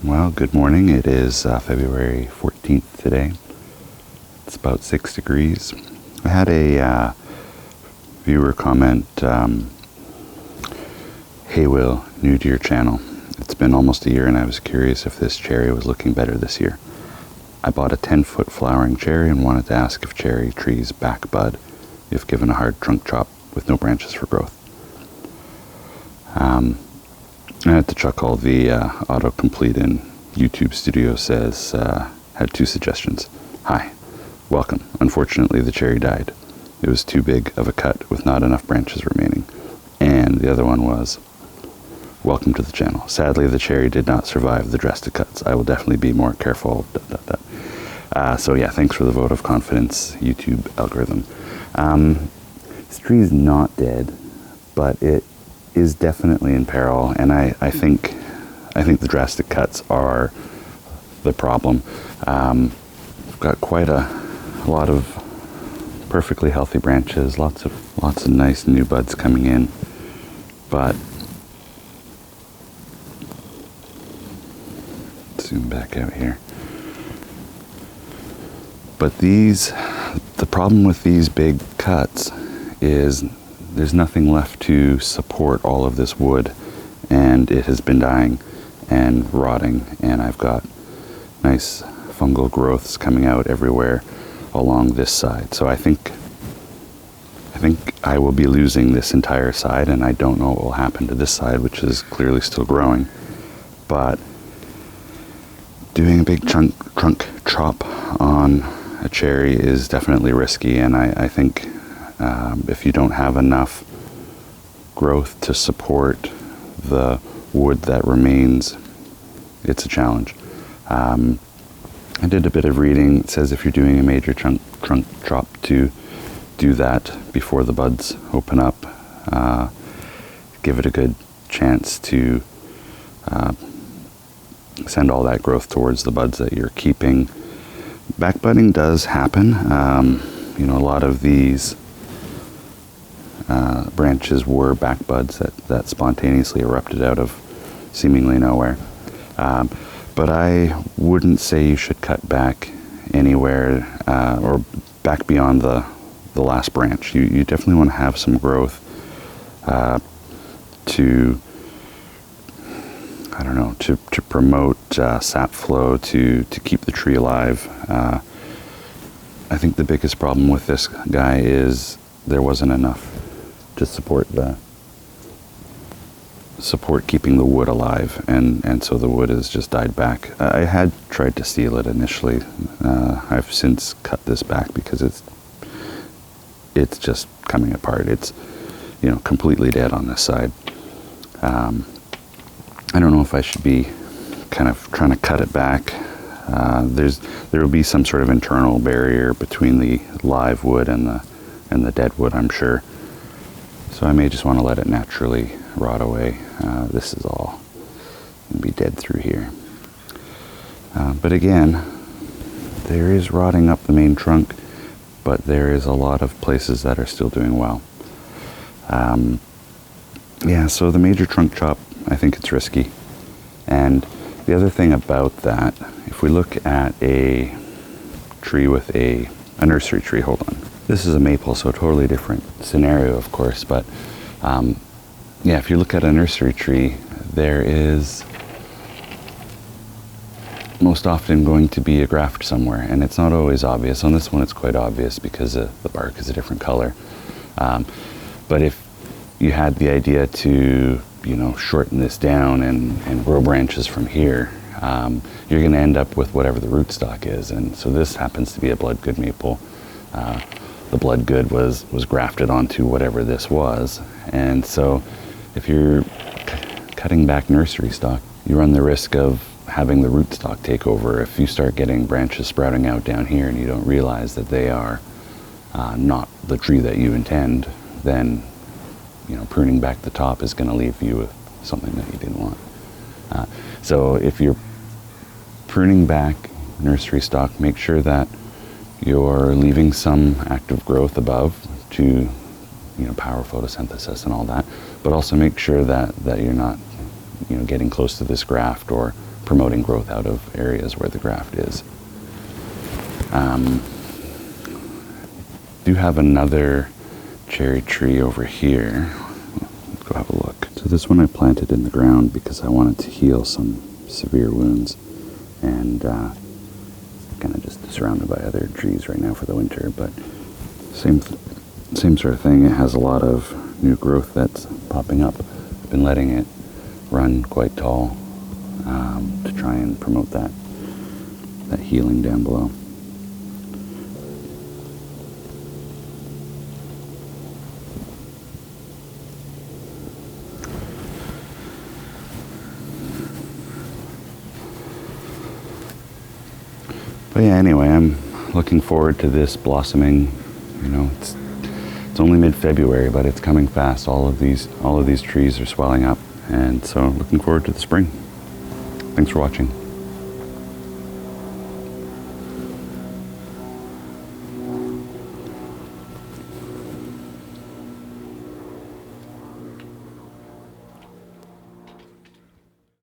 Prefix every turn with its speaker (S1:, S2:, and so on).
S1: Well, good morning. It is February 14th today. It's about 6 degrees. I had a viewer comment, "Hey Will, new to your channel. It's been almost a year and I was curious if this cherry was looking better this year. I bought a 10-foot flowering cherry and wanted to ask if cherry trees back bud if given a hard trunk chop with no branches for growth." I had to chuckle. The autocomplete in YouTube Studio says, had two suggestions. "Hi, welcome. Unfortunately, the cherry died. It was too big of a cut with not enough branches remaining." And the other one was, "Welcome to the channel. Sadly, the cherry did not survive the drastic cuts. I will definitely be more careful." So yeah, thanks for the vote of confidence, YouTube algorithm. This tree is not dead, but it is definitely in peril, and I think the drastic cuts are the problem. We've got quite a lot of perfectly healthy branches, lots of nice new buds coming in, but zoom back out here. But the problem with these big cuts is there's nothing left to support all of this wood, and it has been dying and rotting, and I've got nice fungal growths coming out everywhere along this side. So I think I will be losing this entire side, and I don't know what will happen to this side, which is clearly still growing. But doing a big trunk chop on a cherry is definitely risky, and I think if you don't have enough growth to support the wood that remains, it's a challenge. I did a bit of reading. It says if you're doing a major trunk chop, to do that before the buds open up. Give it a good chance to send all that growth towards the buds that you're keeping. Backbudding does happen. A lot of these branches were back buds that spontaneously erupted out of seemingly nowhere. But I wouldn't say you should cut back anywhere or back beyond the last branch. You definitely want to have some growth to promote sap flow, to keep the tree alive. I think the biggest problem with this guy is there wasn't enough to support keeping the wood alive, and so the wood has just died back. I had tried to seal it initially. I've since cut this back because it's just coming apart. It's completely dead on this side. I don't know if I should be kind of trying to cut it back. There will be some sort of internal barrier between the live wood and the dead wood, I'm sure. So I may just want to let it naturally rot away. This is all going to be dead through here. But again, there is rotting up the main trunk, but there is a lot of places that are still doing well. So the major trunk chop, I think it's risky. And the other thing about that, if we look at a tree with a nursery tree, hold on. This is a maple, so a totally different scenario, of course, but if you look at a nursery tree, there is most often going to be a graft somewhere, and it's not always obvious. On this one, it's quite obvious because the bark is a different color. But if you had the idea to, shorten this down and grow branches from here, you're going to end up with whatever the rootstock is. And so this happens to be a bloodgood maple. The bloodgood was grafted onto whatever this was. And so if you're cutting back nursery stock, you run the risk of having the rootstock take over. If you start getting branches sprouting out down here and you don't realize that they are not the tree that you intend, then pruning back the top is going to leave you with something that you didn't want. So if you're pruning back nursery stock, make sure that you're leaving some active growth above to power photosynthesis and all that, but also make sure that you're not getting close to this graft or promoting growth out of areas where the graft is. Do have another cherry tree over here. Let's go have a look. So this one I planted in the ground because I wanted to heal some severe wounds, and kind of just surrounded by other trees right now for the winter, but same sort of thing. It has a lot of new growth that's popping up. I've been letting it run quite tall to try and promote that healing down below. But yeah, anyway, I'm looking forward to this blossoming. You know, it's only mid-February, but it's coming fast. All of these trees are swelling up, and so looking forward to the spring. Thanks for watching.